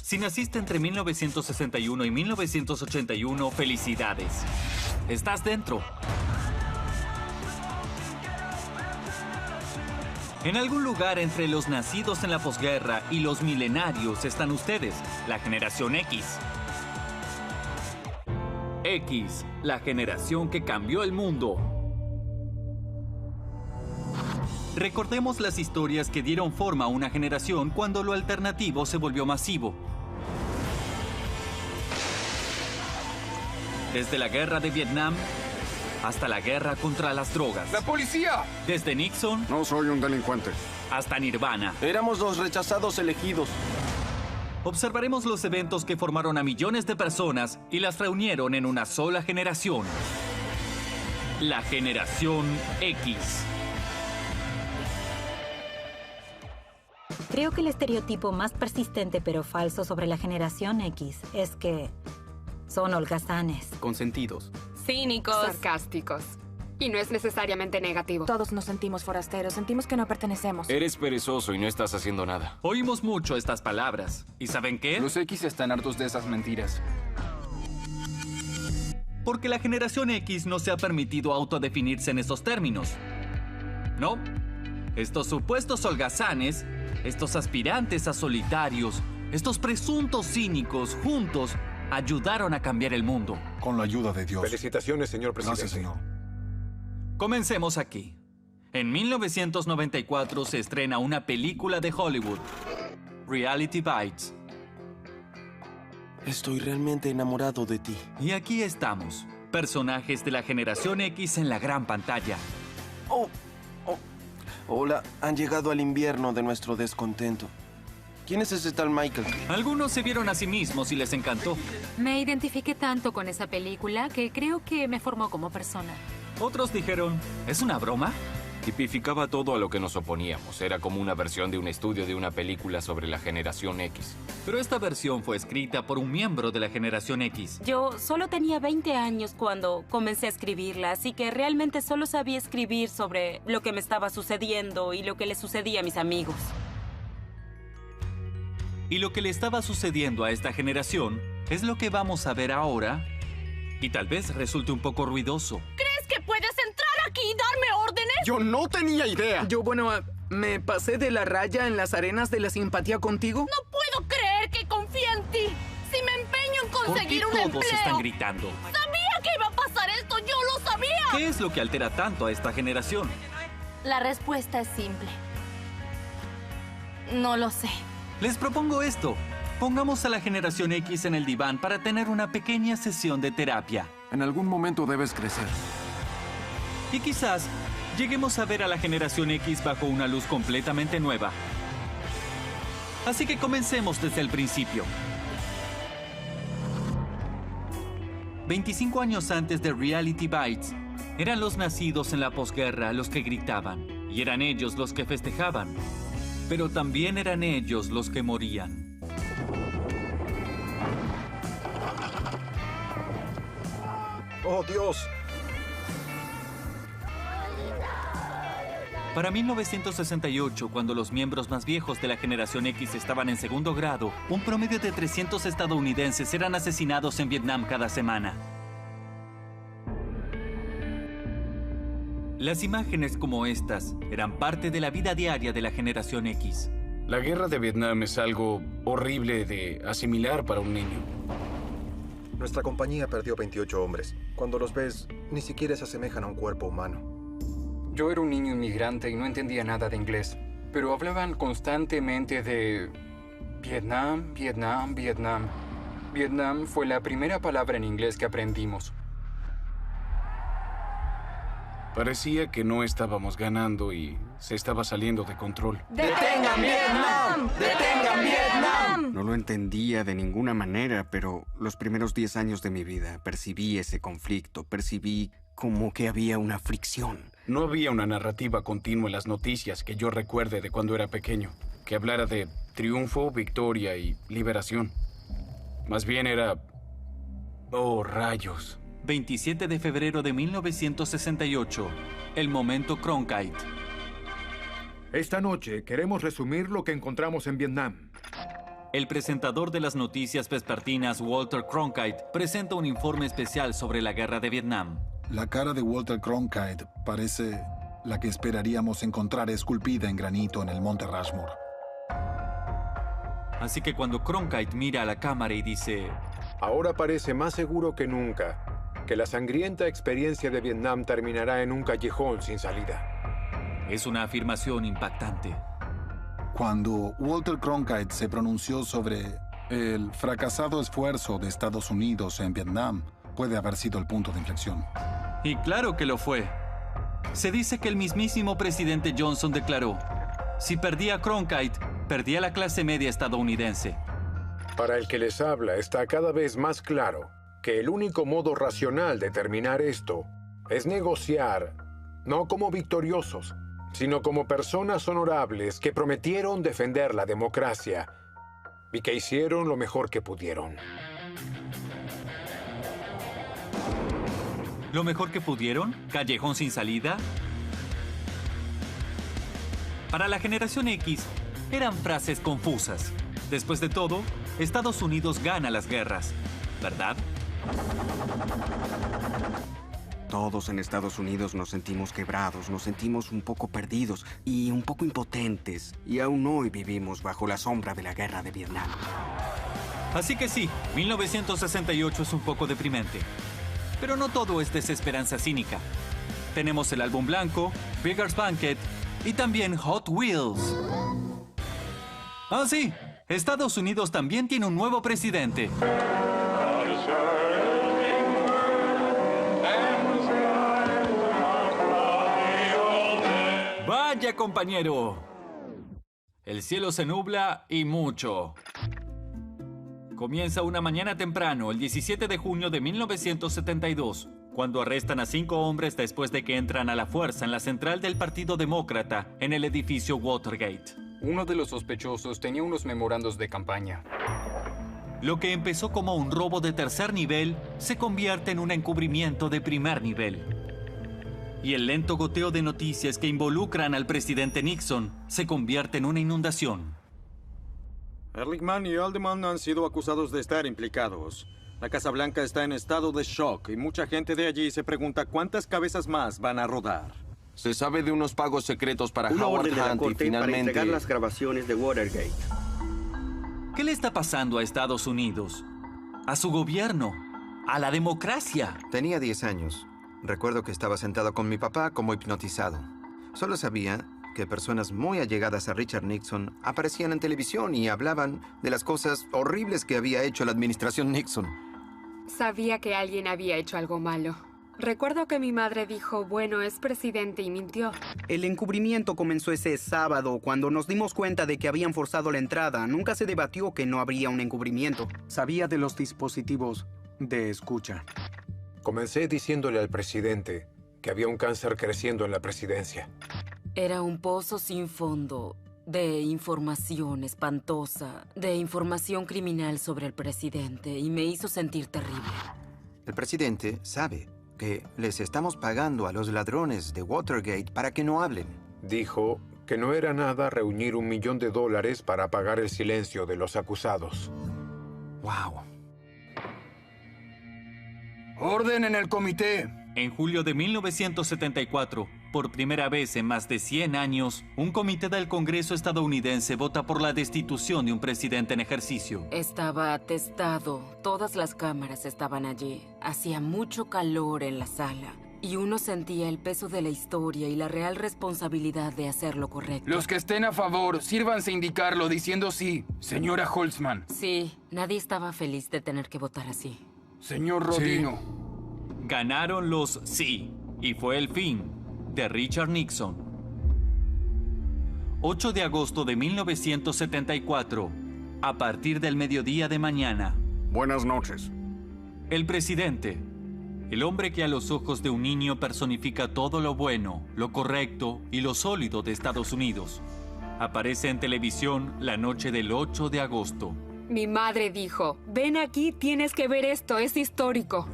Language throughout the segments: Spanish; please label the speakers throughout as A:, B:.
A: Si naciste entre 1961 y 1981, felicidades. Estás dentro. En algún lugar entre los nacidos en la posguerra y los milenarios están ustedes, la generación X. X, la generación que cambió el mundo. Recordemos las historias que dieron forma a una generación cuando lo alternativo se volvió masivo. Desde la guerra de Vietnam hasta la guerra contra las drogas.
B: ¡La policía!
A: Desde Nixon
C: No soy un delincuente.
A: hasta Nirvana.
D: Éramos los rechazados elegidos.
A: Observaremos los eventos que formaron a millones de personas y las reunieron en una sola generación. La generación X.
E: Creo que el estereotipo más persistente pero falso sobre la generación X es que son holgazanes.
D: Consentidos.
F: Cínicos.
G: Sarcásticos. Y no es necesariamente negativo.
F: Todos nos sentimos forasteros, sentimos que no pertenecemos.
B: Eres perezoso y no estás haciendo nada.
A: Oímos mucho estas palabras. ¿Y saben qué?
B: Los X están hartos de esas mentiras.
A: Porque la generación X no se ha permitido autodefinirse en esos términos. No. Estos supuestos holgazanes, estos aspirantes a solitarios, estos presuntos cínicos, juntos, ayudaron a cambiar el mundo.
C: Con la ayuda de Dios.
H: Felicitaciones, señor presidente.
C: Gracias, señor.
A: Comencemos aquí. En 1994 se estrena una película de Hollywood, Reality Bites.
D: Estoy realmente enamorado de ti.
A: Y aquí estamos, personajes de la generación X en la gran pantalla.
D: Hola, han llegado al invierno de nuestro descontento. ¿Quién es ese tal Michael?
A: Algunos se vieron a sí mismos y les encantó.
I: Me identifiqué tanto con esa película que creo que me formó como persona.
A: Otros dijeron, ¿es una broma?
B: Tipificaba todo a lo que nos oponíamos. Era como una versión de un estudio de una película sobre la generación X.
A: Pero esta versión fue escrita por un miembro de la generación X.
E: Yo solo tenía 20 años cuando comencé a escribirla, así que realmente solo sabía escribir sobre lo que me estaba sucediendo y lo que le sucedía a mis amigos.
A: Y lo que le estaba sucediendo a esta generación es lo que vamos a ver ahora y tal vez resulte un poco ruidoso.
F: ¿Crees que puedes entrar aquí y darme órdenes?
C: Yo no tenía idea.
J: Me pasé de la raya en las arenas de la simpatía contigo.
F: No puedo creer que confíe en ti. Si me empeño en
A: ¿Por qué
F: conseguir un
A: todos
F: empleo.
A: están gritando?
F: Sabía que iba a pasar esto, yo lo sabía.
A: ¿Qué es lo que altera tanto a esta generación?
F: La respuesta es simple. No lo sé.
A: Les propongo esto. Pongamos a la generación X en el diván para tener una pequeña sesión de terapia.
C: En algún momento debes crecer.
A: Y quizás lleguemos a ver a la generación X bajo una luz completamente nueva. Así que comencemos desde el principio. 25 años antes de Reality Bites, eran los nacidos en la posguerra los que gritaban. Y eran ellos los que festejaban. Pero también eran ellos los que morían.
H: ¡Oh, Dios!
A: Para 1968, cuando los miembros más viejos de la generación X estaban en segundo grado, un promedio de 300 estadounidenses eran asesinados en Vietnam cada semana. Las imágenes como estas eran parte de la vida diaria de la generación X.
B: La guerra de Vietnam es algo horrible de asimilar para un niño.
H: Nuestra compañía perdió 28 hombres. Cuando los ves, ni siquiera se asemejan a un cuerpo humano.
K: Yo era un niño inmigrante y no entendía nada de inglés, pero hablaban constantemente de Vietnam, Vietnam, Vietnam. Vietnam fue la primera palabra en inglés que aprendimos.
B: Parecía que no estábamos ganando y se estaba saliendo de control.
F: ¡Detengan Vietnam! ¡Detengan Vietnam!
C: No lo entendía de ninguna manera, pero los primeros 10 años de mi vida percibí ese conflicto, percibí como que había una fricción.
B: No había una narrativa continua en las noticias que yo recuerde de cuando era pequeño, que hablara de triunfo, victoria y liberación. Más bien era... ¡oh, rayos!
A: 27 de febrero de 1968, el momento Cronkite.
L: Esta noche queremos resumir lo que encontramos en Vietnam.
A: el presentador de las noticias vespertinas Walter Cronkite presenta un informe especial sobre la guerra de Vietnam.
L: La cara de Walter Cronkite parece la que esperaríamos encontrar esculpida en granito en el monte Rushmore.
A: Así que cuando Cronkite mira a la cámara y dice:
M: ahora parece más seguro que nunca que la sangrienta experiencia de Vietnam terminará en un callejón sin salida.
A: Es una afirmación impactante.
L: Cuando Walter Cronkite se pronunció sobre el fracasado esfuerzo de Estados Unidos en Vietnam, puede haber sido el punto de inflexión.
A: Y claro que lo fue. Se dice que el mismísimo presidente Johnson declaró: si perdía Cronkite, perdía la clase media estadounidense.
M: Para el que les habla, está cada vez más claro que el único modo racional de terminar esto es negociar, no como victoriosos, sino como personas honorables que prometieron defender la democracia y que hicieron lo mejor que pudieron.
A: ¿Lo mejor que pudieron? ¿Callejón sin salida? Para la generación X, eran frases confusas. Después de todo, Estados Unidos gana las guerras, ¿verdad?
C: Todos en Estados Unidos nos sentimos quebrados, nos sentimos un poco perdidos y un poco impotentes. Y aún hoy vivimos bajo la sombra de la guerra de Vietnam.
A: Así que sí, 1968 es un poco deprimente. Pero no todo es desesperanza cínica. Tenemos el álbum blanco, Beggars Banquet y también Hot Wheels. Ah, sí, Estados Unidos también tiene un nuevo presidente. ¡Vaya, compañero! El cielo se nubla y mucho. Comienza una mañana temprano, el 17 de junio de 1972, cuando arrestan a 5 hombres después de que entran a la fuerza en la central del Partido Demócrata en el edificio Watergate.
K: Uno de los sospechosos tenía unos memorandos de campaña.
A: Lo que empezó como un robo de tercer nivel se convierte en un encubrimiento de primer nivel. Y el lento goteo de noticias que involucran al presidente Nixon se convierte en una inundación.
N: Ehrlichman y Haldeman han sido acusados de estar implicados. La Casa Blanca está en estado de shock y mucha gente de allí se pregunta cuántas cabezas más van a rodar.
D: Se sabe de unos pagos secretos para
O: una
D: Howard
O: orden de la
D: Hunt y
O: corte para
D: finalmente...
O: entregar las grabaciones de Watergate.
A: ¿Qué le está pasando a Estados Unidos? ¿A su gobierno? ¿A la democracia?
P: Tenía 10 años. Recuerdo que estaba sentado con mi papá como hipnotizado. Solo sabía que personas muy allegadas a Richard Nixon aparecían en televisión y hablaban de las cosas horribles que había hecho la administración Nixon.
G: Sabía que alguien había hecho algo malo. Recuerdo que mi madre dijo, bueno, es presidente, y mintió.
Q: El encubrimiento comenzó ese sábado cuando nos dimos cuenta de que habían forzado la entrada. Nunca se debatió que no habría un encubrimiento.
B: Sabía de los dispositivos de escucha.
M: Comencé diciéndole al presidente que había un cáncer creciendo en la presidencia.
E: Era un pozo sin fondo de información espantosa, de información criminal sobre el presidente, y me hizo sentir terrible.
P: El presidente sabe que les estamos pagando a los ladrones de Watergate para que no hablen.
M: Dijo que no era nada reunir $1 millón para apagar el silencio de los acusados.
P: ¡Wow!
J: ¡Orden en el comité!
A: En julio de 1974, por primera vez en más de 100 años, un comité del Congreso estadounidense vota por la destitución de un presidente en ejercicio.
E: Estaba atestado. Todas las cámaras estaban allí. Hacía mucho calor en la sala. Y uno sentía el peso de la historia y la real responsabilidad de hacer lo correcto.
J: Los que estén a favor, sírvanse a indicarlo diciendo sí. Señora Holtzman.
E: Sí, nadie estaba feliz de tener que votar así.
J: Señor Rodino.
A: Sí. Ganaron los sí, y fue el fin de Richard Nixon. 8 de agosto de 1974, a partir del mediodía de mañana.
C: Buenas noches.
A: El presidente, el hombre que a los ojos de un niño personifica todo lo bueno, lo correcto y lo sólido de Estados Unidos, aparece en televisión la noche del 8 de agosto.
G: Mi madre dijo, ven aquí, tienes que ver esto, es histórico.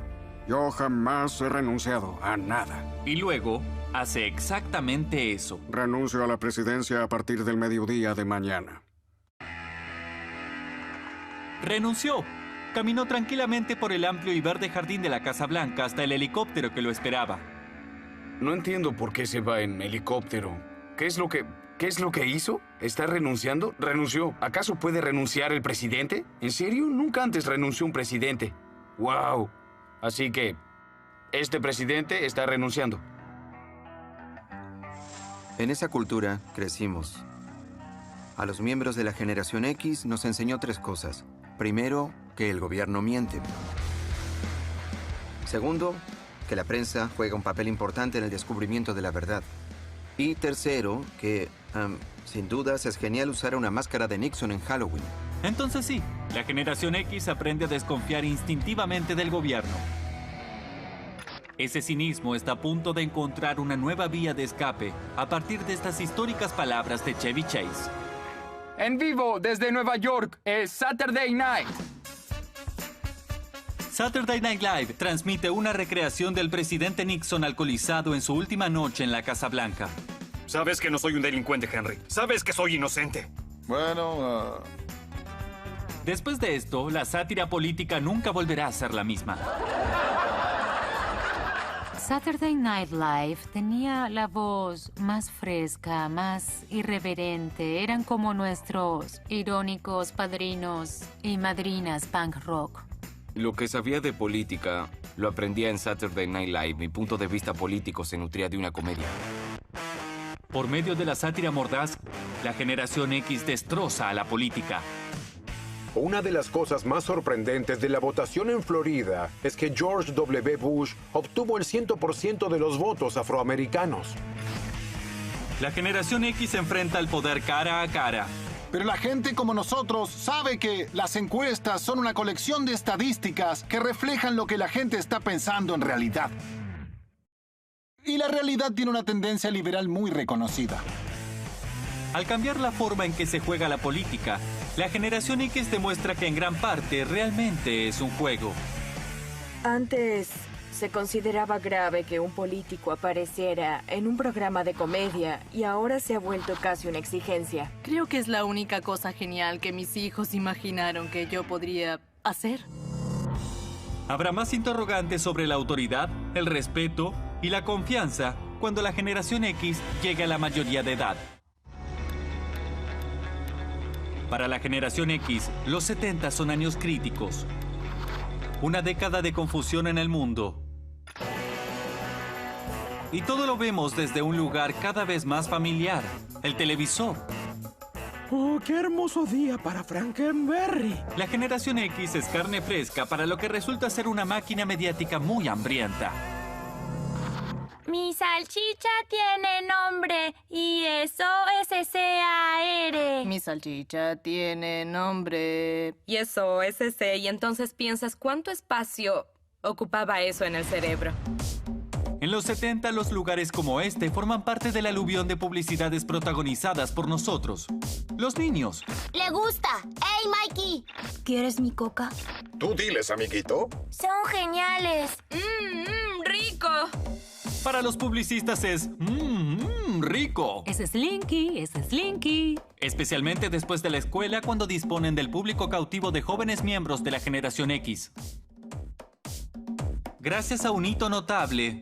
C: Yo jamás he renunciado a nada.
A: Y luego hace exactamente eso.
C: Renuncio a la presidencia a partir del mediodía de mañana.
A: renunció. Caminó tranquilamente por el amplio y verde jardín de la Casa Blanca hasta el helicóptero que lo esperaba.
B: No entiendo por qué se va en helicóptero. ¿Qué es lo que hizo? ¿Está renunciando? ¿Renunció? ¿Acaso puede renunciar el presidente? ¿En serio? Nunca antes renunció un presidente. ¡Wow! Así que, este presidente está renunciando.
P: En esa cultura crecimos. A los miembros de la generación X nos enseñó 3 cosas. Primero, que el gobierno miente. Segundo, que la prensa juega un papel importante en el descubrimiento de la verdad. Y tercero, que, sin dudas, es genial usar una máscara de Nixon en Halloween.
A: Entonces sí, la generación X aprende a desconfiar instintivamente del gobierno. Ese cinismo está a punto de encontrar una nueva vía de escape a partir de estas históricas palabras de Chevy Chase.
J: En vivo desde Nueva York es Saturday Night.
A: Saturday Night Live transmite una recreación del presidente Nixon alcoholizado en su última noche en la Casa Blanca.
R: Sabes que no soy un delincuente, Henry. Sabes que soy inocente.
L: Bueno,
A: Después de esto, la sátira política nunca volverá a ser la misma.
I: Saturday Night Live tenía la voz más fresca, más irreverente. Eran como nuestros irónicos padrinos y madrinas punk rock.
S: Lo que sabía de política lo aprendía en Saturday Night Live. Mi punto de vista político se nutría de una comedia.
A: Por medio de la sátira mordaz, la generación X destroza a la política.
M: Una de las cosas más sorprendentes de la votación en Florida es que George W. Bush obtuvo el 100% de los votos afroamericanos.
A: La generación X se enfrenta al poder cara a cara.
L: Pero la gente como nosotros sabe que las encuestas son una colección de estadísticas que reflejan lo que la gente está pensando en realidad. Y la realidad tiene una tendencia liberal muy reconocida.
A: Al cambiar la forma en que se juega la política, la generación X demuestra que en gran parte realmente es un juego.
T: Antes se consideraba grave que un político apareciera en un programa de comedia y ahora se ha vuelto casi una exigencia.
F: Creo que es la única cosa genial que mis hijos imaginaron que yo podría hacer.
A: Habrá más interrogantes sobre la autoridad, el respeto y la confianza cuando la generación X llegue a la mayoría de edad. Para la generación X, los 70 son años críticos. Una década de confusión en el mundo. Y todo lo vemos desde un lugar cada vez más familiar, el televisor.
U: ¡Oh, qué hermoso día para Frankenberry!
A: La generación X es carne fresca para lo que resulta ser una máquina mediática muy hambrienta.
V: Mi salchicha tiene nombre, ISOSCAR.
F: Mi salchicha tiene nombre.
E: ISOSC, y entonces piensas cuánto espacio ocupaba eso en el cerebro.
A: En los 70, los lugares como este forman parte del aluvión de publicidades protagonizadas por nosotros, los niños.
V: ¡Le gusta! ¡Hey, Mikey! ¿Quieres mi coca?
M: Tú diles, amiguito.
V: ¡Son geniales!
E: ¡Rico!
A: Para los publicistas es rico.
I: Ese es Slinky, ese es Slinky.
A: Especialmente después de la escuela, cuando disponen del público cautivo de jóvenes miembros de la generación X. Gracias a un hito notable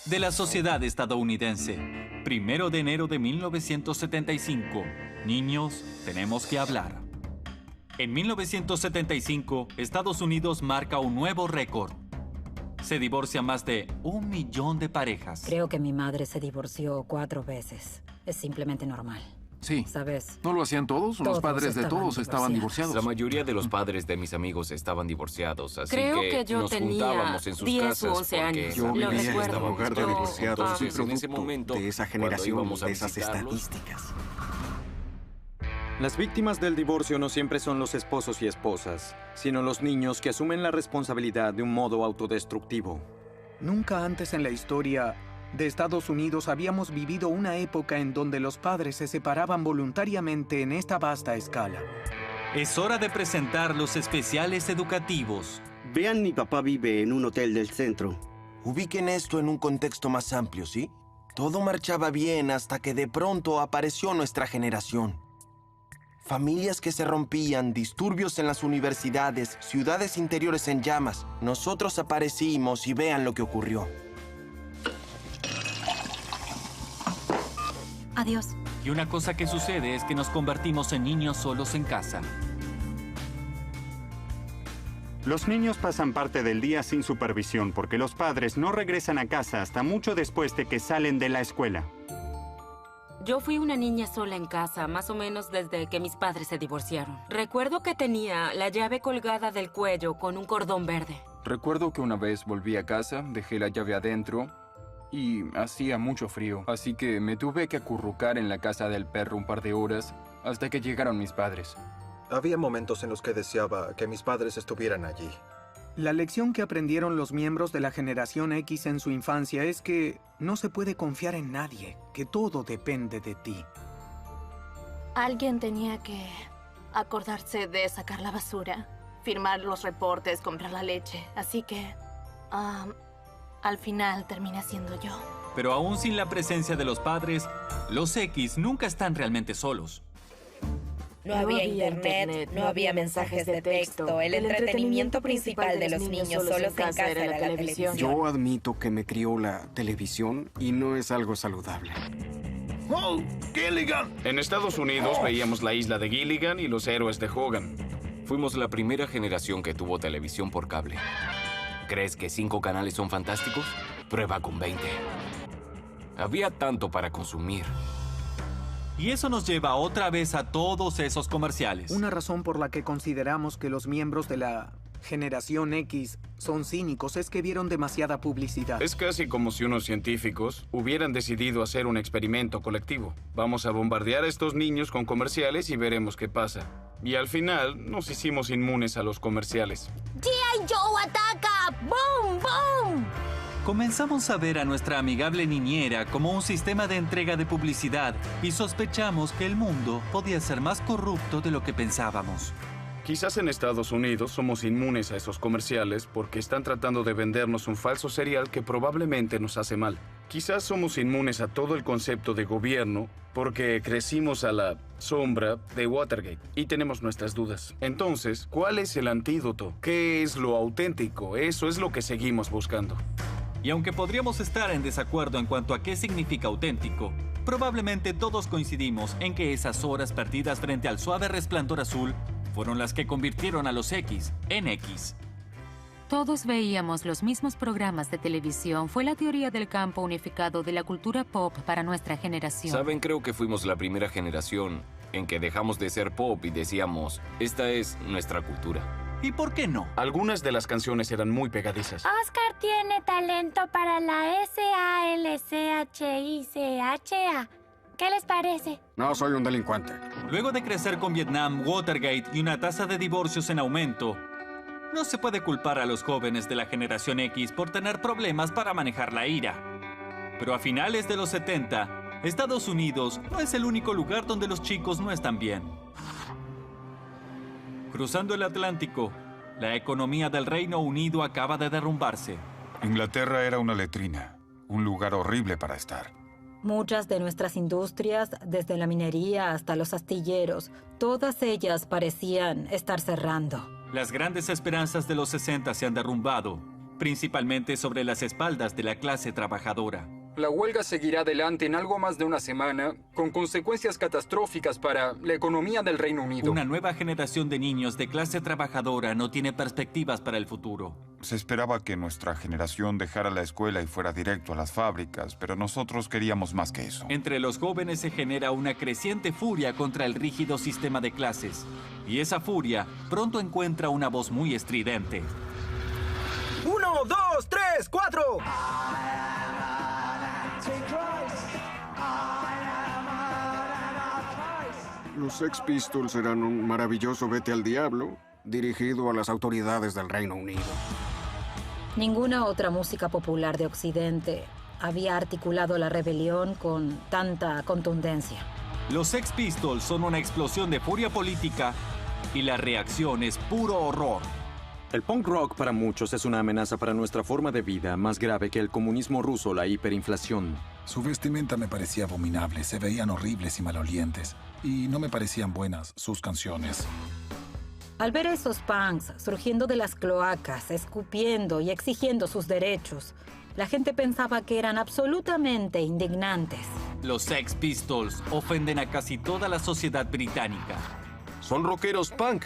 A: de la sociedad estadounidense. 1 de enero de 1975. Niños, tenemos que hablar. En 1975, Estados Unidos marca un nuevo récord. Se divorcia más de 1 millón de parejas.
W: Creo que mi madre se divorció 4 veces. Es simplemente normal.
X: Sí.
W: ¿Sabes?
X: ¿No lo hacían todos? Los padres de todos estaban divorciados.
S: La mayoría de los padres de mis amigos estaban divorciados, así
E: Creo que yo
S: nos
E: tenía
S: juntábamos en sus
E: 10
S: casas
E: u 11 años.
C: Yo
E: Lo
C: vivía en
E: recuerdo.
C: este hogar de divorciados. Soy
S: Entonces, en ese
C: producto
S: momento,
C: de esa
S: cuando
C: generación,
S: íbamos a
C: de esas
S: visitarlos,
C: estadísticas.
N: Las víctimas del divorcio no siempre son los esposos y esposas, sino los niños que asumen la responsabilidad de un modo autodestructivo.
Q: Nunca antes en la historia de Estados Unidos habíamos vivido una época en donde los padres se separaban voluntariamente en esta vasta escala.
A: Es hora de presentar los especiales educativos.
O: Vean, mi papá vive en un hotel del centro.
D: Ubiquen esto en un contexto más amplio, ¿sí? Todo marchaba bien hasta que de pronto apareció nuestra generación. Familias que se rompían, disturbios en las universidades, ciudades interiores en llamas. Nosotros aparecimos y vean lo que ocurrió.
V: Adiós.
A: Y una cosa que sucede es que nos convertimos en niños solos en casa.
B: Los niños pasan parte del día sin supervisión porque los padres no regresan a casa hasta mucho después de que salen de la escuela.
E: Yo fui una niña sola en casa, más o menos desde que mis padres se divorciaron. Recuerdo que tenía la llave colgada del cuello con un cordón verde.
J: Recuerdo que una vez volví a casa, dejé la llave adentro y hacía mucho frío. Así que me tuve que acurrucar en la casa del perro un par de horas hasta que llegaron mis padres.
G: Había momentos en los que deseaba que mis padres estuvieran allí.
Q: La lección que aprendieron los miembros de la generación X en su infancia es que no se puede confiar en nadie, que todo depende de ti.
F: Alguien tenía que acordarse de sacar la basura, firmar los reportes, comprar la leche. Así que, al final terminé siendo yo.
A: Pero aún sin la presencia de los padres, los X nunca están realmente solos.
H: No había internet, no había mensajes de texto. El entretenimiento principal de los niños solos en casa era la televisión.
C: Yo admito que me crió la televisión y no es algo saludable.
K: ¡Oh, Gilligan!
R: En Estados Unidos veíamos la isla de Gilligan y los héroes de Hogan.
S: Fuimos la primera generación que tuvo televisión por cable. ¿Crees que 5 canales son fantásticos? Prueba con 20. Había tanto para consumir.
A: Y eso nos lleva otra vez a todos esos comerciales.
Q: Una razón por la que consideramos que los miembros de la generación X son cínicos es que vieron demasiada publicidad.
R: Es casi como si unos científicos hubieran decidido hacer un experimento colectivo. Vamos a bombardear a estos niños con comerciales y veremos qué pasa. Y al final nos hicimos inmunes a los comerciales.
V: ¡G.I. Joe ataca! ¡Boom, boom!
A: Comenzamos a ver a nuestra amigable niñera como un sistema de entrega de publicidad y sospechamos que el mundo podía ser más corrupto de lo que pensábamos.
R: Quizás en Estados Unidos somos inmunes a esos comerciales porque están tratando de vendernos un falso cereal que probablemente nos hace mal. Quizás somos inmunes a todo el concepto de gobierno porque crecimos a la sombra de Watergate y tenemos nuestras dudas. Entonces, ¿cuál es el antídoto? ¿Qué es lo auténtico? Eso es lo que seguimos buscando.
A: Y aunque podríamos estar en desacuerdo en cuanto a qué significa auténtico, probablemente todos coincidimos en que esas horas perdidas frente al suave resplandor azul fueron las que convirtieron a los X en X.
I: Todos veíamos los mismos programas de televisión. Fue la teoría del campo unificado de la cultura pop para nuestra generación.
S: ¿Saben? Creo que fuimos la primera generación en que dejamos de ser pop y decíamos, esta es nuestra cultura.
A: ¿Y por qué no?
R: Algunas de las canciones eran muy pegadizas.
V: Oscar tiene talento para la SALCHICHA. ¿Qué les parece?
C: No soy un delincuente.
A: Luego de crecer con Vietnam, Watergate y una tasa de divorcios en aumento, no se puede culpar a los jóvenes de la generación X por tener problemas para manejar la ira. Pero a finales de los 70, Estados Unidos no es el único lugar donde los chicos no están bien. Cruzando el Atlántico, la economía del Reino Unido acaba de derrumbarse.
Y: Inglaterra era una letrina, un lugar horrible para estar.
W: Muchas de nuestras industrias, desde la minería hasta los astilleros, todas ellas parecían estar cerrando.
A: Las grandes esperanzas de los 60 se han derrumbado, principalmente sobre las espaldas de la clase trabajadora.
J: La huelga seguirá adelante en algo más de una semana, con consecuencias catastróficas para la economía del Reino Unido.
A: Una nueva generación de niños de clase trabajadora no tiene perspectivas para el futuro.
Y: Se esperaba que nuestra generación dejara la escuela y fuera directo a las fábricas, pero nosotros queríamos más que eso.
A: Entre los jóvenes se genera una creciente furia contra el rígido sistema de clases. Y esa furia pronto encuentra una voz muy estridente.
K: 1, 2, 3, 4.
C: Los Sex Pistols eran un maravilloso vete al diablo dirigido a las autoridades del Reino Unido.
W: Ninguna otra música popular de Occidente había articulado la rebelión con tanta contundencia.
A: Los Sex Pistols son una explosión de furia política y la reacción es puro horror.
N: El punk rock para muchos es una amenaza para nuestra forma de vida, más grave que el comunismo ruso o la hiperinflación.
U: Su vestimenta me parecía abominable, se veían horribles y malolientes.
L: y no me parecían buenas sus canciones.
W: Al ver a esos punks surgiendo de las cloacas, escupiendo y exigiendo sus derechos, la gente pensaba que eran absolutamente indignantes.
A: Los Sex Pistols ofenden a casi toda la sociedad británica.
D: Son rockeros punk,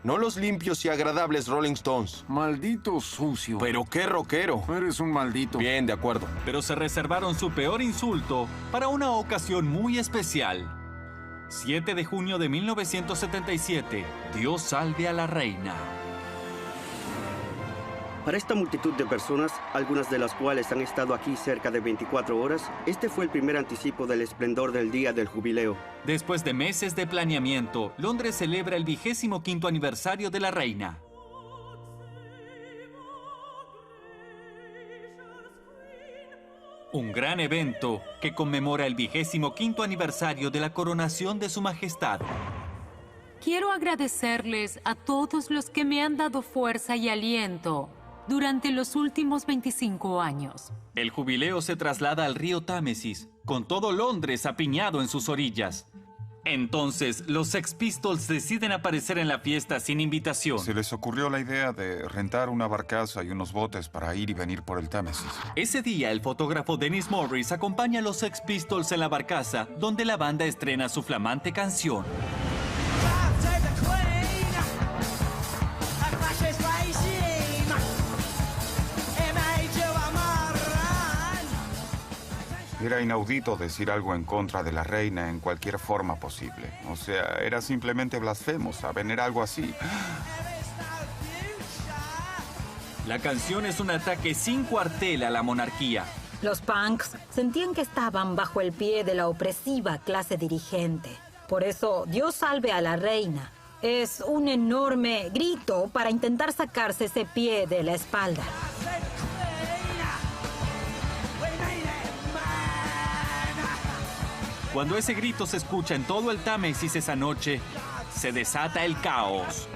D: no los limpios y agradables Rolling Stones.
M: Maldito sucio.
D: ¿Pero qué rockero?
M: Eres un maldito.
D: Bien, de acuerdo.
A: Pero se reservaron su peor insulto para una ocasión muy especial. 7 de junio de 1977, Dios salve a la reina.
O: Para esta multitud de personas, algunas de las cuales han estado aquí cerca de 24 horas, este fue el primer anticipo del esplendor del día del jubileo.
A: Después de meses de planeamiento, Londres celebra el 25º aniversario de la reina. Un gran evento que conmemora el 25º aniversario de la coronación de su majestad.
I: Quiero agradecerles a todos los que me han dado fuerza y aliento durante los últimos 25 años.
A: El jubileo se traslada al río Támesis, con todo Londres apiñado en sus orillas. Entonces, los Sex Pistols deciden aparecer en la fiesta sin invitación.
Y: Se les ocurrió la idea de rentar una barcaza y unos botes para ir y venir por el Támesis.
A: Ese día, el fotógrafo Dennis Morris acompaña a los Sex Pistols en la barcaza, donde la banda estrena su flamante canción.
Y: Era inaudito decir algo en contra de la reina en cualquier forma posible. O sea, era simplemente blasfemo, ¿saben? Era algo así.
A: La canción es un ataque sin cuartel a la monarquía.
W: Los punks sentían que estaban bajo el pie de la opresiva clase dirigente. Por eso, Dios salve a la reina. Es un enorme grito para intentar sacarse ese pie de la espalda.
A: Cuando ese grito se escucha en todo el Támesis esa noche, se desata el caos.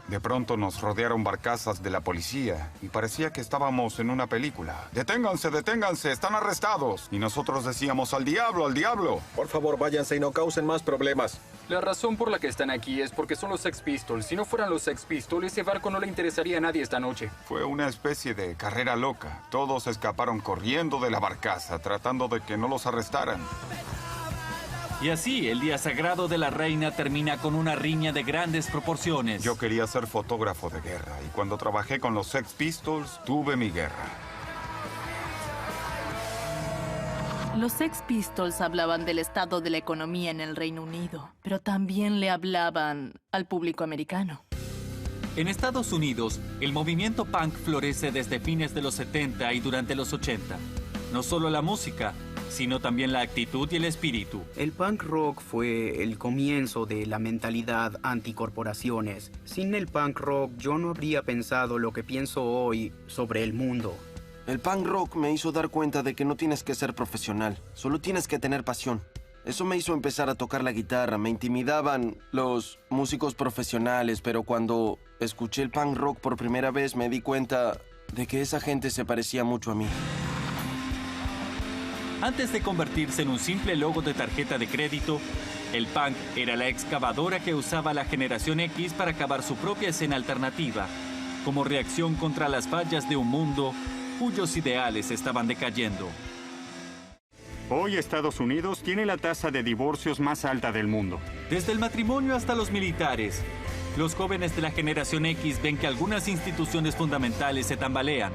Y: De pronto nos rodearon barcazas de la policía y parecía que estábamos en una película. ¡Deténganse, deténganse! ¡Están arrestados! Y nosotros decíamos, ¡al diablo, al diablo!
G: Por favor, váyanse y no causen más problemas.
J: La razón por la que están aquí es porque son los Sex Pistols. Si no fueran los Sex Pistols, ese barco no le interesaría a nadie esta noche.
Y: Fue una especie de carrera loca. Todos escaparon corriendo de la barcaza, tratando de que no los arrestaran.
A: Y así, el día sagrado de la reina termina con una riña de grandes proporciones.
Y: Yo quería ser fotógrafo de guerra y cuando trabajé con los Sex Pistols, tuve mi guerra.
F: Los Sex Pistols hablaban del estado de la economía en el Reino Unido, pero también le hablaban al público americano.
A: En Estados Unidos, el movimiento punk florece desde fines de los 70 y durante los 80. No solo la música, sino también la actitud y el espíritu.
P: El punk rock fue el comienzo de la mentalidad anticorporaciones. Sin el punk rock, yo no habría pensado lo que pienso hoy sobre el mundo.
D: El punk rock me hizo dar cuenta de que no tienes que ser profesional, solo tienes que tener pasión. Eso me hizo empezar a tocar la guitarra. Me intimidaban los músicos profesionales, pero cuando escuché el punk rock por primera vez me di cuenta de que esa gente se parecía mucho a mí.
A: Antes de convertirse en un simple logo de tarjeta de crédito, el punk era la excavadora que usaba la generación X para cavar su propia escena alternativa, como reacción contra las fallas de un mundo cuyos ideales estaban decayendo.
B: Hoy Estados Unidos tiene la tasa de divorcios más alta del mundo.
A: Desde el matrimonio hasta los militares, los jóvenes de la generación X ven que algunas instituciones fundamentales se tambalean.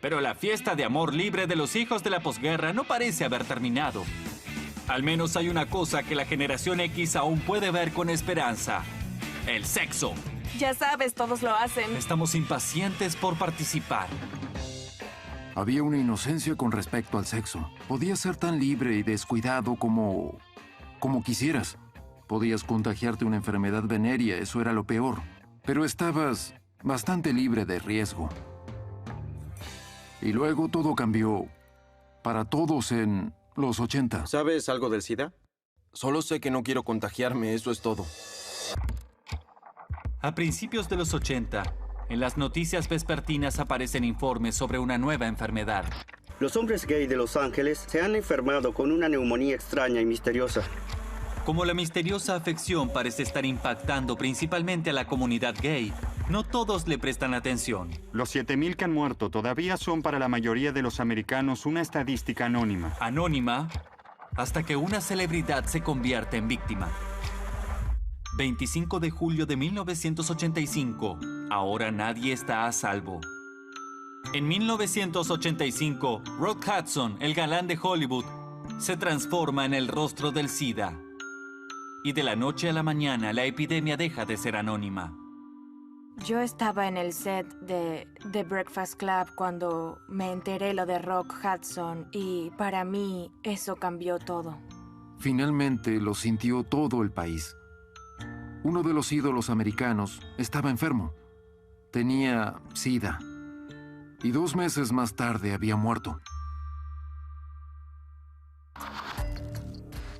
A: Pero la fiesta de amor libre de los hijos de la posguerra no parece haber terminado. Al menos hay una cosa que la generación X aún puede ver con esperanza: el sexo.
F: Ya sabes, todos lo hacen.
A: Estamos impacientes por participar.
M: Había una inocencia con respecto al sexo. Podías ser tan libre y descuidado como quisieras. Podías contagiarte una enfermedad venérea, eso era lo peor. Pero estabas bastante libre de riesgo. Y luego todo cambió para todos en los 80.
G: ¿Sabes algo del SIDA?
D: Solo sé que no quiero contagiarme, eso es todo.
A: A principios de los 80, en las noticias vespertinas aparecen informes sobre una nueva enfermedad.
O: Los hombres gay de Los Ángeles se han enfermado con una neumonía extraña y misteriosa.
A: Como la misteriosa afección parece estar impactando principalmente a la comunidad gay, no todos le prestan atención.
B: Los 7,000 que han muerto todavía son para la mayoría de los americanos una estadística anónima.
A: Anónima hasta que una celebridad se convierte en víctima. 25 de julio de 1985. Ahora nadie está a salvo. En 1985, Rock Hudson, el galán de Hollywood, se transforma en el rostro del SIDA. Y de la noche a la mañana, la epidemia deja de ser anónima.
E: Yo estaba en el set de The Breakfast Club cuando me enteré lo de Rock Hudson y para mí eso cambió todo.
M: Finalmente lo sintió todo el país. Uno de los ídolos americanos estaba enfermo. Tenía SIDA. Y 2 meses más tarde había muerto.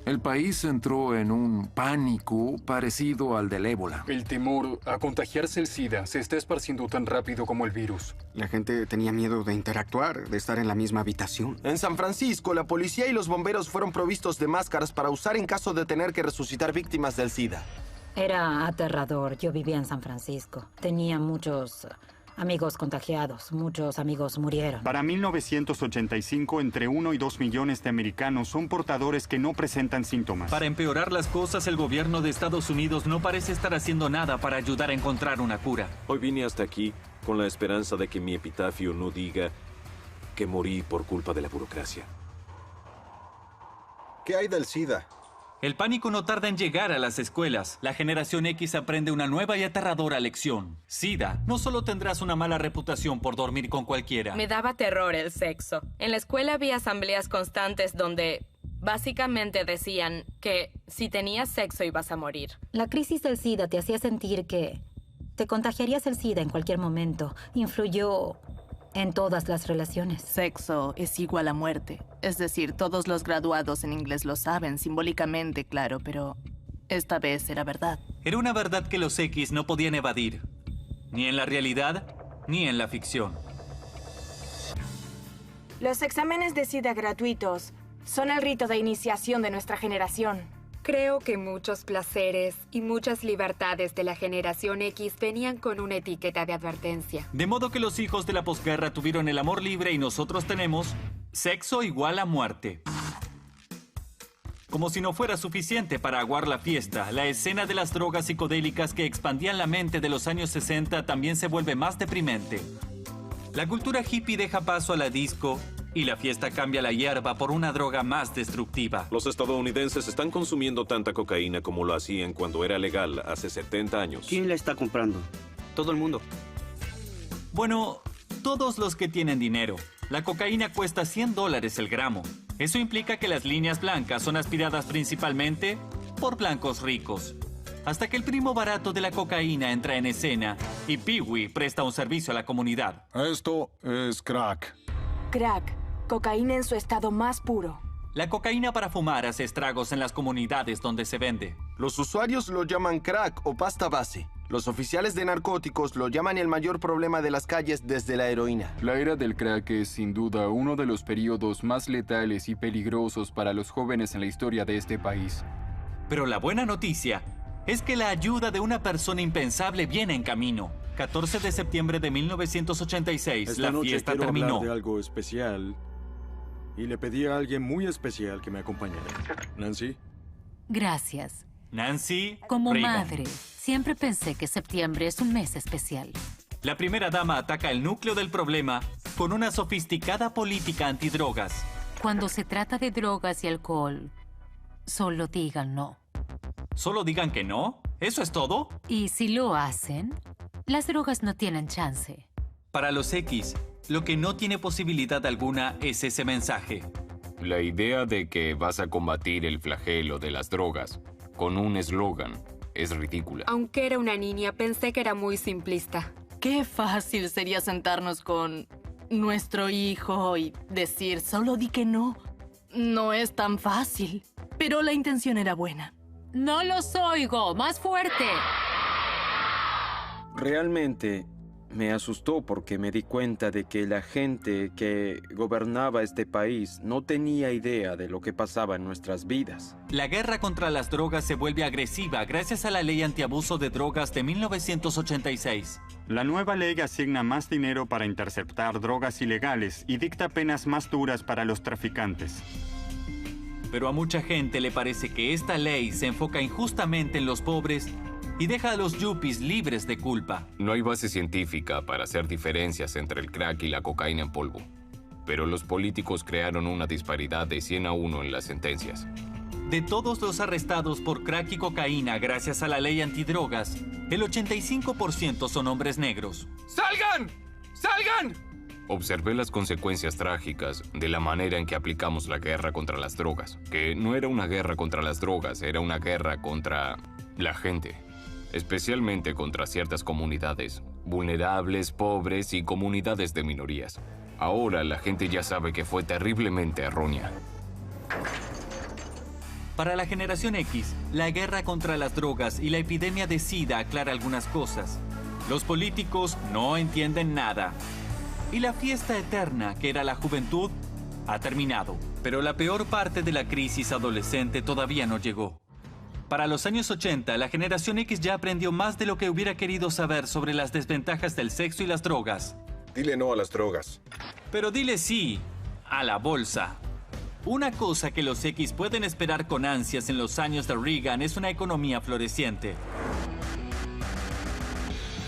M: El país entró en un pánico parecido al del ébola.
J: El temor a contagiarse el SIDA se está esparciendo tan rápido como el virus.
C: La gente tenía miedo de interactuar, de estar en la misma habitación.
D: En San Francisco, la policía y los bomberos fueron provistos de máscaras para usar en caso de tener que resucitar víctimas del SIDA.
W: Era aterrador. Yo vivía en San Francisco. Tenía muchos amigos contagiados. Muchos amigos murieron.
B: Para 1985, entre 1 y 2 millones de americanos son portadores que no presentan síntomas.
A: Para empeorar las cosas, el gobierno de Estados Unidos no parece estar haciendo nada para ayudar a encontrar una cura.
H: Hoy vine hasta aquí con la esperanza de que mi epitafio no diga que morí por culpa de la burocracia.
G: ¿Qué hay del SIDA?
A: El pánico no tarda en llegar a las escuelas. La generación X aprende una nueva y aterradora lección. SIDA, no solo tendrás una mala reputación por dormir con cualquiera.
Q: Me daba terror el sexo. En la escuela había asambleas constantes donde básicamente decían que si tenías sexo ibas a morir.
W: La crisis del SIDA te hacía sentir que te contagiarías el SIDA en cualquier momento. Influyó en todas las relaciones.
F: Sexo es igual a muerte. Es decir, todos los graduados en inglés lo saben, simbólicamente, claro, pero esta vez era verdad.
A: Era una verdad que los X no podían evadir. Ni en la realidad, ni en la ficción.
E: Los exámenes de SIDA gratuitos son el rito de iniciación de nuestra generación.
T: Creo que muchos placeres y muchas libertades de la generación X venían con una etiqueta de advertencia.
A: De modo que los hijos de la posguerra tuvieron el amor libre y nosotros tenemos sexo igual a muerte. Como si no fuera suficiente para aguar la fiesta, la escena de las drogas psicodélicas que expandían la mente de los años 60 también se vuelve más deprimente. La cultura hippie deja paso a la disco y la fiesta cambia la hierba por una droga más destructiva.
H: Los estadounidenses están consumiendo tanta cocaína como lo hacían cuando era legal hace 70 años.
O: ¿Quién la está comprando?
P: Todo el mundo.
A: Bueno, todos los que tienen dinero. La cocaína cuesta $100 el gramo. Eso implica que las líneas blancas son aspiradas principalmente por blancos ricos. Hasta que el primo barato de la cocaína entra en escena y Pee-wee presta un servicio a la comunidad.
L: Esto es crack.
E: Crack. Cocaína en su estado más puro.
A: La cocaína para fumar hace estragos en las comunidades donde se vende.
D: Los usuarios lo llaman crack o pasta base. Los oficiales de narcóticos lo llaman el mayor problema de las calles desde la heroína.
J: La era del crack es sin duda uno de los periodos más letales y peligrosos para los jóvenes en la historia de este país.
A: Pero la buena noticia es que la ayuda de una persona impensable viene en camino. 14 de septiembre de 1986, la fiesta terminó.
N: Hablar de algo especial y le pedí a alguien muy especial que me acompañara. ¿Nancy?
I: Gracias.
A: Nancy
I: Como
A: Reagan.
I: madre, siempre pensé que septiembre es un mes especial.
A: La primera dama ataca el núcleo del problema con una sofisticada política antidrogas.
I: Cuando se trata de drogas y alcohol, solo digan no.
A: ¿Solo digan que no? ¿Eso es todo?
I: Y si lo hacen, las drogas no tienen chance.
A: Para los X, lo que no tiene posibilidad alguna es ese mensaje.
S: La idea de que vas a combatir el flagelo de las drogas con un eslogan es ridícula.
T: Aunque era una niña, pensé que era muy simplista.
F: Qué fácil sería sentarnos con nuestro hijo y decir, solo di que no. No es tan fácil, pero la intención era buena.
I: ¡No los oigo! ¡Más fuerte!
G: Realmente,
K: Me asustó porque me di cuenta de que la gente que gobernaba este país no tenía idea de lo que pasaba en nuestras vidas.
A: La guerra contra las drogas se vuelve agresiva gracias a la ley antiabuso de drogas de 1986.
B: La nueva ley asigna más dinero para interceptar drogas ilegales y dicta penas más duras para los traficantes.
A: Pero a mucha gente le parece que esta ley se enfoca injustamente en los pobres y deja a los yuppies libres de culpa.
S: No hay base científica para hacer diferencias entre el crack y la cocaína en polvo. Pero los políticos crearon una disparidad de 100 a 1 en las sentencias.
A: De todos los arrestados por crack y cocaína gracias a la ley antidrogas, el 85% son hombres negros.
S: ¡Salgan! ¡Salgan! Observé las consecuencias trágicas de la manera en que aplicamos la guerra contra las drogas. Que no era una guerra contra las drogas, era una guerra contra la gente. Especialmente contra ciertas comunidades, vulnerables, pobres y comunidades de minorías. Ahora la gente ya sabe que fue terriblemente errónea.
A: Para la generación X, la guerra contra las drogas y la epidemia de SIDA aclara algunas cosas. Los políticos no entienden nada. Y la fiesta eterna, que era la juventud, ha terminado. Pero la peor parte de la crisis adolescente todavía no llegó. Para los años 80, la generación X ya aprendió más de lo que hubiera querido saber sobre las desventajas del sexo y las drogas.
G: Dile no a las drogas.
A: Pero dile sí a la bolsa. Una cosa que los X pueden esperar con ansias en los años de Reagan es una economía floreciente.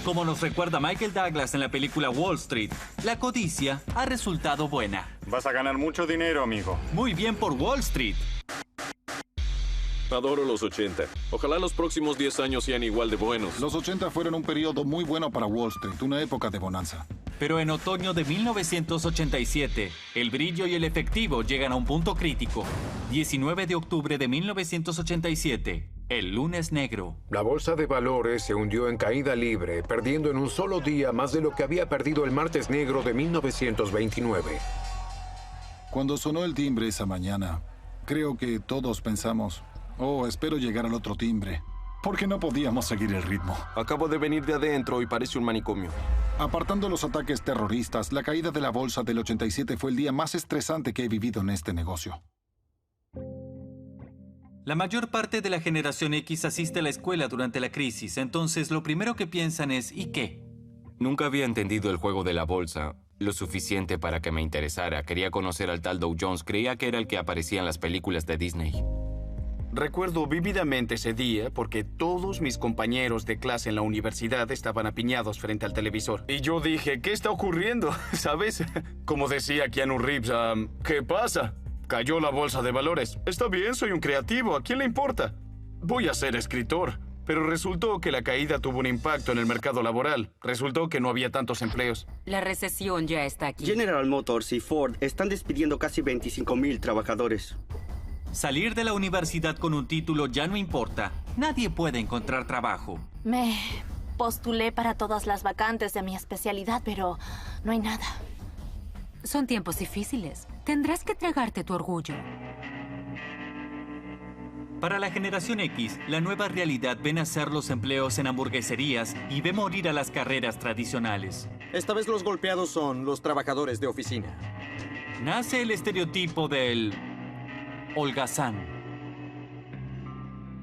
A: Como nos recuerda Michael Douglas en la película Wall Street, la codicia ha resultado buena.
B: Vas a ganar mucho dinero, amigo.
A: Muy bien por Wall Street.
H: Adoro los 80. Ojalá los próximos 10 años sean igual de buenos.
L: Los 80 fueron un periodo muy bueno para Wall Street, una época de bonanza.
A: Pero en otoño de 1987, el brillo y el efectivo llegan a un punto crítico. 19 de octubre de 1987, el lunes negro.
R: La bolsa de valores se hundió en caída libre, perdiendo en un solo día más de lo que había perdido el martes negro de 1929.
L: Cuando sonó el timbre esa mañana, creo que todos pensamos... Oh, espero llegar al otro timbre, porque no podíamos seguir el ritmo.
D: Acabo de venir de adentro y parece un manicomio.
L: Apartando los ataques terroristas, la caída de la bolsa del 87 fue el día más estresante que he vivido en este negocio.
A: La mayor parte de la generación X asiste a la escuela durante la crisis, entonces lo primero que piensan es ¿y qué?
S: Nunca había entendido el juego de la bolsa lo suficiente para que me interesara. Quería conocer al tal Dow Jones, creía que era el que aparecía en las películas de Disney.
P: Recuerdo vívidamente ese día porque todos mis compañeros de clase en la universidad estaban apiñados frente al televisor. Y yo dije, ¿qué está ocurriendo? ¿Sabes? Como decía Keanu Reeves, ¿qué pasa? Cayó la bolsa de valores. Está bien, soy un creativo, ¿a quién le importa? Voy a ser escritor. Pero resultó que la caída tuvo un impacto en el mercado laboral. Resultó que no había tantos empleos.
I: La recesión ya está aquí.
O: General Motors y Ford están despidiendo casi 25,000 trabajadores.
A: Salir de la universidad con un título ya no importa. Nadie puede encontrar trabajo.
F: Me postulé para todas las vacantes de mi especialidad, pero no hay nada.
I: Son tiempos difíciles. Tendrás que tragarte tu orgullo.
A: Para la generación X, la nueva realidad ve nacer los empleos en hamburgueserías y ve morir a las carreras tradicionales.
N: Esta vez los golpeados son los trabajadores de oficina.
A: Nace el estereotipo del holgazán.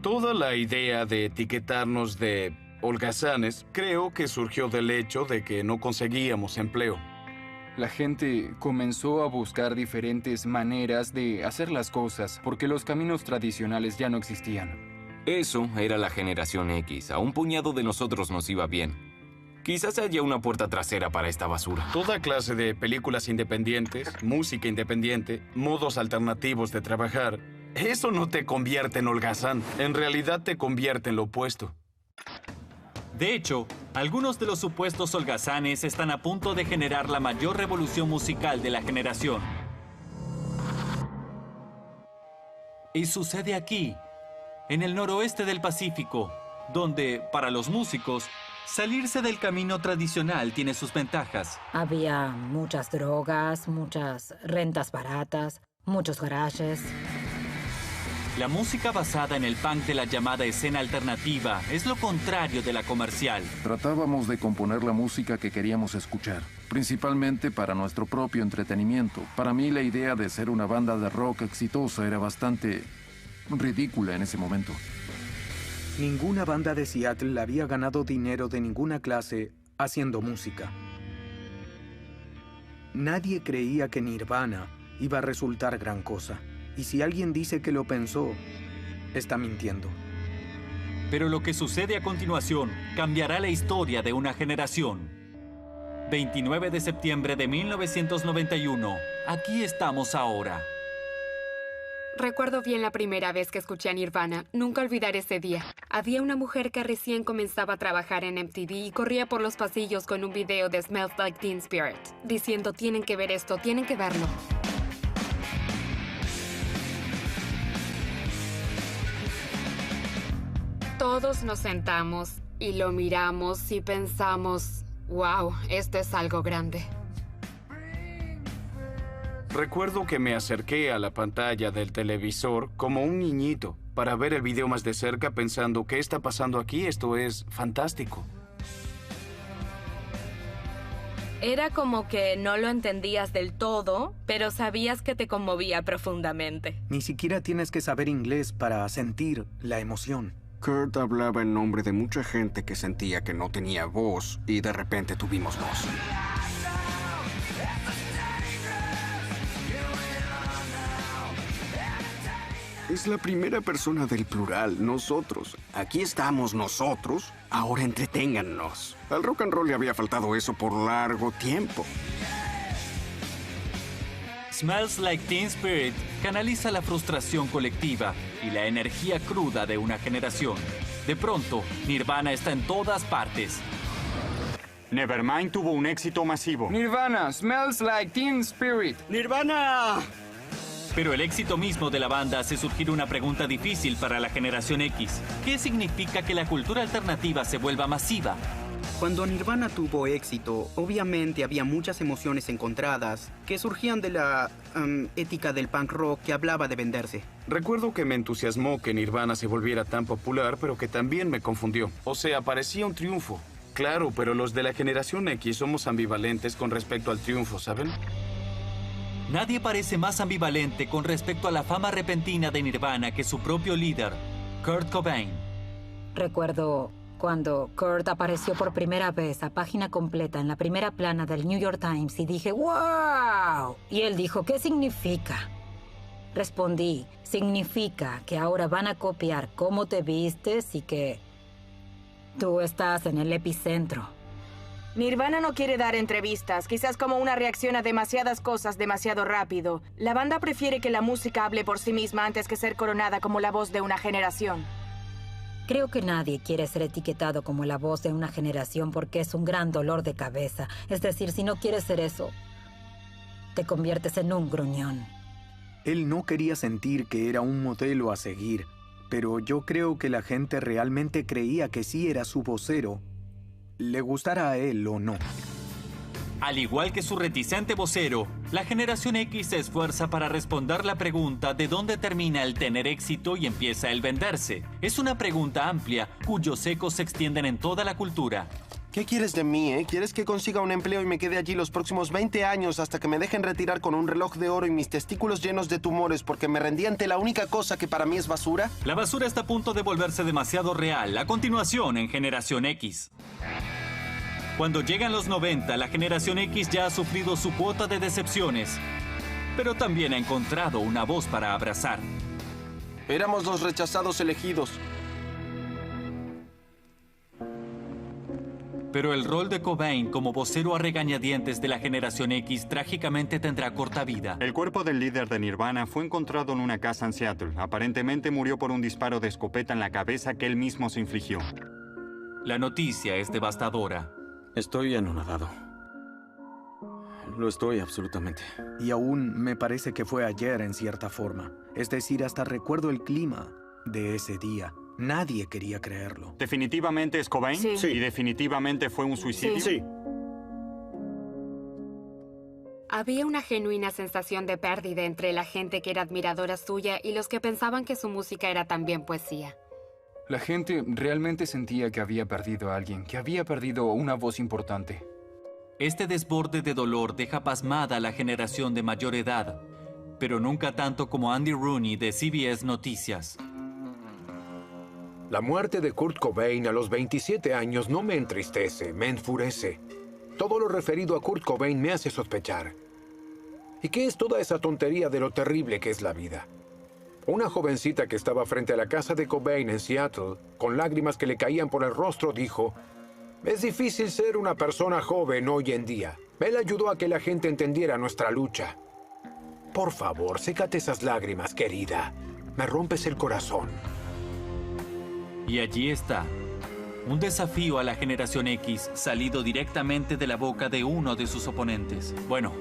P: Toda la idea de etiquetarnos de holgazanes creo que surgió del hecho de que no conseguíamos empleo.
J: La gente comenzó a buscar diferentes maneras de hacer las cosas porque los caminos tradicionales ya no existían.
S: Eso era la generación X. A un puñado de nosotros nos iba bien. Quizás haya una puerta trasera para esta basura.
P: Toda clase de películas independientes, música independiente, modos alternativos de trabajar. Eso no te convierte en holgazán. En realidad te convierte en lo opuesto.
A: De hecho, algunos de los supuestos holgazanes están a punto de generar la mayor revolución musical de la generación. Y sucede aquí, en el noroeste del Pacífico, donde, para los músicos, salirse del camino tradicional tiene sus ventajas.
W: Había muchas drogas, muchas rentas baratas, muchos garajes.
A: La música basada en el punk de la llamada escena alternativa es lo contrario de la comercial.
M: Tratábamos de componer la música que queríamos escuchar, principalmente para nuestro propio entretenimiento. Para mí la idea de ser una banda de rock exitosa era bastante ridícula en ese momento.
U: Ninguna banda de Seattle había ganado dinero de ninguna clase haciendo música. Nadie creía que Nirvana iba a resultar gran cosa. Y si alguien dice que lo pensó, está mintiendo.
A: Pero lo que sucede a continuación cambiará la historia de una generación. 29 de septiembre de 1991. Aquí estamos ahora.
T: Recuerdo bien la primera vez que escuché a Nirvana. Nunca olvidaré ese día. Había una mujer que recién comenzaba a trabajar en MTV y corría por los pasillos con un video de Smells Like Teen Spirit, diciendo, tienen que ver esto, tienen que verlo. Todos nos sentamos y lo miramos y pensamos, wow, esto es algo grande.
P: Recuerdo que me acerqué a la pantalla del televisor como un niñito para ver el video más de cerca pensando, ¿qué está pasando aquí? Esto es fantástico.
Q: Era como que no lo entendías del todo, pero sabías que te conmovía profundamente.
U: Ni siquiera tienes que saber inglés para sentir la emoción.
C: Kurt hablaba en nombre de mucha gente que sentía que no tenía voz y de repente tuvimos voz. Es la primera persona del plural, nosotros. Aquí estamos nosotros, ahora entreténgannos. Al rock and roll le había faltado eso por largo tiempo.
A: Smells Like Teen Spirit canaliza la frustración colectiva y la energía cruda de una generación. De pronto, Nirvana está en todas partes.
B: Nevermind tuvo un éxito masivo.
J: Nirvana, Smells Like Teen Spirit.
O: ¡Nirvana!
A: Pero el éxito mismo de la banda hace surgir una pregunta difícil para la generación X. ¿Qué significa que la cultura alternativa se vuelva masiva?
O: Cuando Nirvana tuvo éxito, obviamente había muchas emociones encontradas que surgían de la ética del punk rock que hablaba de venderse.
P: Recuerdo que me entusiasmó que Nirvana se volviera tan popular, pero que también me confundió. O sea, parecía un triunfo. Claro, pero los de la generación X somos ambivalentes con respecto al triunfo, ¿saben?
A: Nadie parece más ambivalente con respecto a la fama repentina de Nirvana que su propio líder, Kurt Cobain.
W: Recuerdo cuando Kurt apareció por primera vez a página completa en la primera plana del New York Times y dije, ¡wow! Y él dijo, ¿qué significa? Respondí, significa que ahora van a copiar cómo te vistes y que tú estás en el epicentro.
E: Nirvana no quiere dar entrevistas, quizás como una reacción a demasiadas cosas demasiado rápido. La banda prefiere que la música hable por sí misma antes que ser coronada como la voz de una generación.
W: Creo que nadie quiere ser etiquetado como la voz de una generación porque es un gran dolor de cabeza. Es decir, si no quieres ser eso, te conviertes en un gruñón.
U: Él no quería sentir que era un modelo a seguir, pero yo creo que la gente realmente creía que sí era su vocero, le gustara a él o no.
A: Al igual que su reticente vocero, la generación X se esfuerza para responder la pregunta de dónde termina el tener éxito y empieza el venderse. Es una pregunta amplia, cuyos ecos se extienden en toda la cultura.
D: ¿Qué quieres de mí, eh? ¿Quieres que consiga un empleo y me quede allí los próximos 20 años hasta que me dejen retirar con un reloj de oro y mis testículos llenos de tumores porque me rendí ante la única cosa que para mí es basura?
A: La basura está a punto de volverse demasiado real. A continuación, en Generación X. Cuando llegan los 90, la generación X ya ha sufrido su cuota de decepciones, pero también ha encontrado una voz para abrazar.
D: Éramos los rechazados elegidos.
A: Pero el rol de Cobain como vocero a regañadientes de la generación X trágicamente tendrá corta vida.
B: El cuerpo del líder de Nirvana fue encontrado en una casa en Seattle. Aparentemente murió por un disparo de escopeta en la cabeza que él mismo se infligió.
A: La noticia es devastadora.
C: Estoy anonadado. Lo estoy absolutamente.
U: Y aún me parece que fue ayer en cierta forma. Es decir, hasta recuerdo el clima de ese día. Nadie quería creerlo.
B: ¿Definitivamente es Cobain?
U: Sí.
B: ¿Y definitivamente fue un suicidio?
U: Sí.
T: Había una genuina sensación de pérdida entre la gente que era admiradora suya y los que pensaban que su música era también poesía.
J: La gente realmente sentía que había perdido a alguien, que había perdido una voz importante.
A: Este desborde de dolor deja pasmada a la generación de mayor edad, pero nunca tanto como Andy Rooney de CBS Noticias.
R: La muerte de Kurt Cobain a los 27 años no me entristece, me enfurece. Todo lo referido a Kurt Cobain me hace sospechar. ¿Y qué es toda esa tontería de lo terrible que es la vida? Una jovencita que estaba frente a la casa de Cobain en Seattle, con lágrimas que le caían por el rostro, dijo: «Es difícil ser una persona joven hoy en día. Él ayudó a que la gente entendiera nuestra lucha». Por favor, sécate esas lágrimas, querida. Me rompes el corazón.
A: Y allí está, un desafío a la generación X salido directamente de la boca de uno de sus oponentes. Bueno,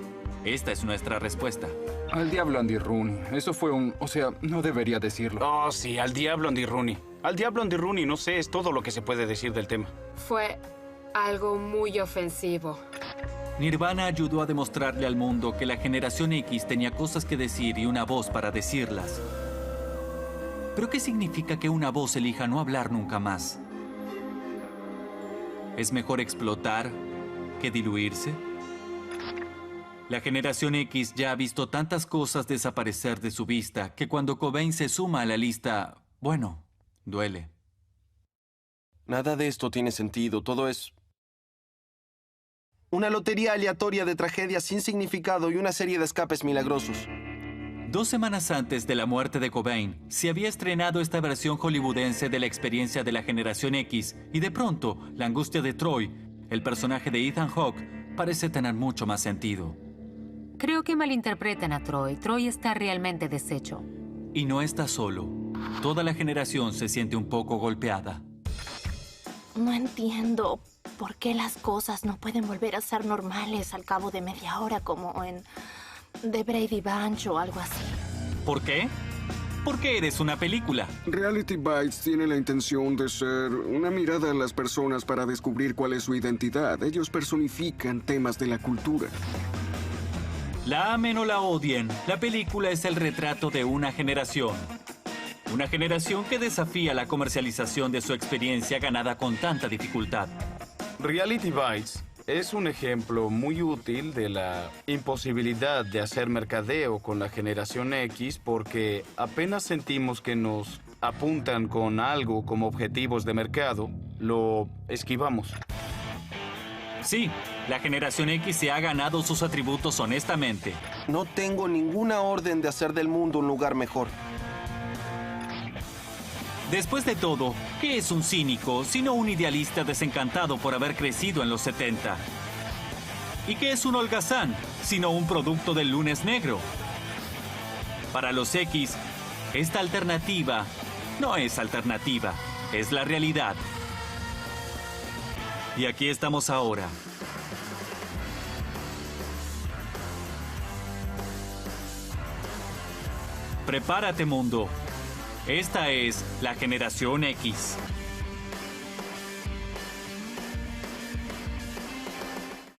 A: esta es nuestra respuesta.
J: Al diablo Andy Rooney. Eso fue un... O sea, no debería decirlo.
P: Oh, sí, al diablo Andy Rooney. Al diablo Andy Rooney, no sé, es todo lo que se puede decir del tema.
T: Fue algo muy ofensivo.
A: Nirvana ayudó a demostrarle al mundo que la generación X tenía cosas que decir y una voz para decirlas. ¿Pero qué significa que una voz elija no hablar nunca más? ¿Es mejor explotar que diluirse? La generación X ya ha visto tantas cosas desaparecer de su vista que cuando Cobain se suma a la lista, bueno, duele.
D: Nada de esto tiene sentido, todo es una lotería aleatoria de tragedias sin significado y una serie de escapes milagrosos.
A: 2 semanas antes de la muerte de Cobain, se había estrenado esta versión hollywoodense de la experiencia de la generación X y de pronto, la angustia de Troy, el personaje de Ethan Hawke, parece tener mucho más sentido.
I: Creo que malinterpretan a Troy. Troy está realmente deshecho.
A: Y no está solo. Toda la generación se siente un poco golpeada.
F: No entiendo por qué las cosas no pueden volver a ser normales al cabo de media hora como en The Brady Bunch o algo así.
A: ¿Por qué? Porque eres una película.
C: Reality Bites tiene la intención de ser una mirada a las personas para descubrir cuál es su identidad. Ellos personifican temas de la cultura.
A: La amen o la odien, la película es el retrato de una generación. Una generación que desafía la comercialización de su experiencia ganada con tanta dificultad.
P: Reality Bites es un ejemplo muy útil de la imposibilidad de hacer mercadeo con la generación X porque apenas sentimos que nos apuntan con algo como objetivos de mercado, lo esquivamos.
A: Sí, la generación X se ha ganado sus atributos honestamente.
D: No tengo ninguna orden de hacer del mundo un lugar mejor.
A: Después de todo, ¿qué es un cínico sino un idealista desencantado por haber crecido en los 70? ¿Y qué es un holgazán sino un producto del lunes negro? Para los X, esta alternativa no es alternativa, es la realidad. Y aquí estamos ahora. Prepárate, mundo. Esta es la generación X.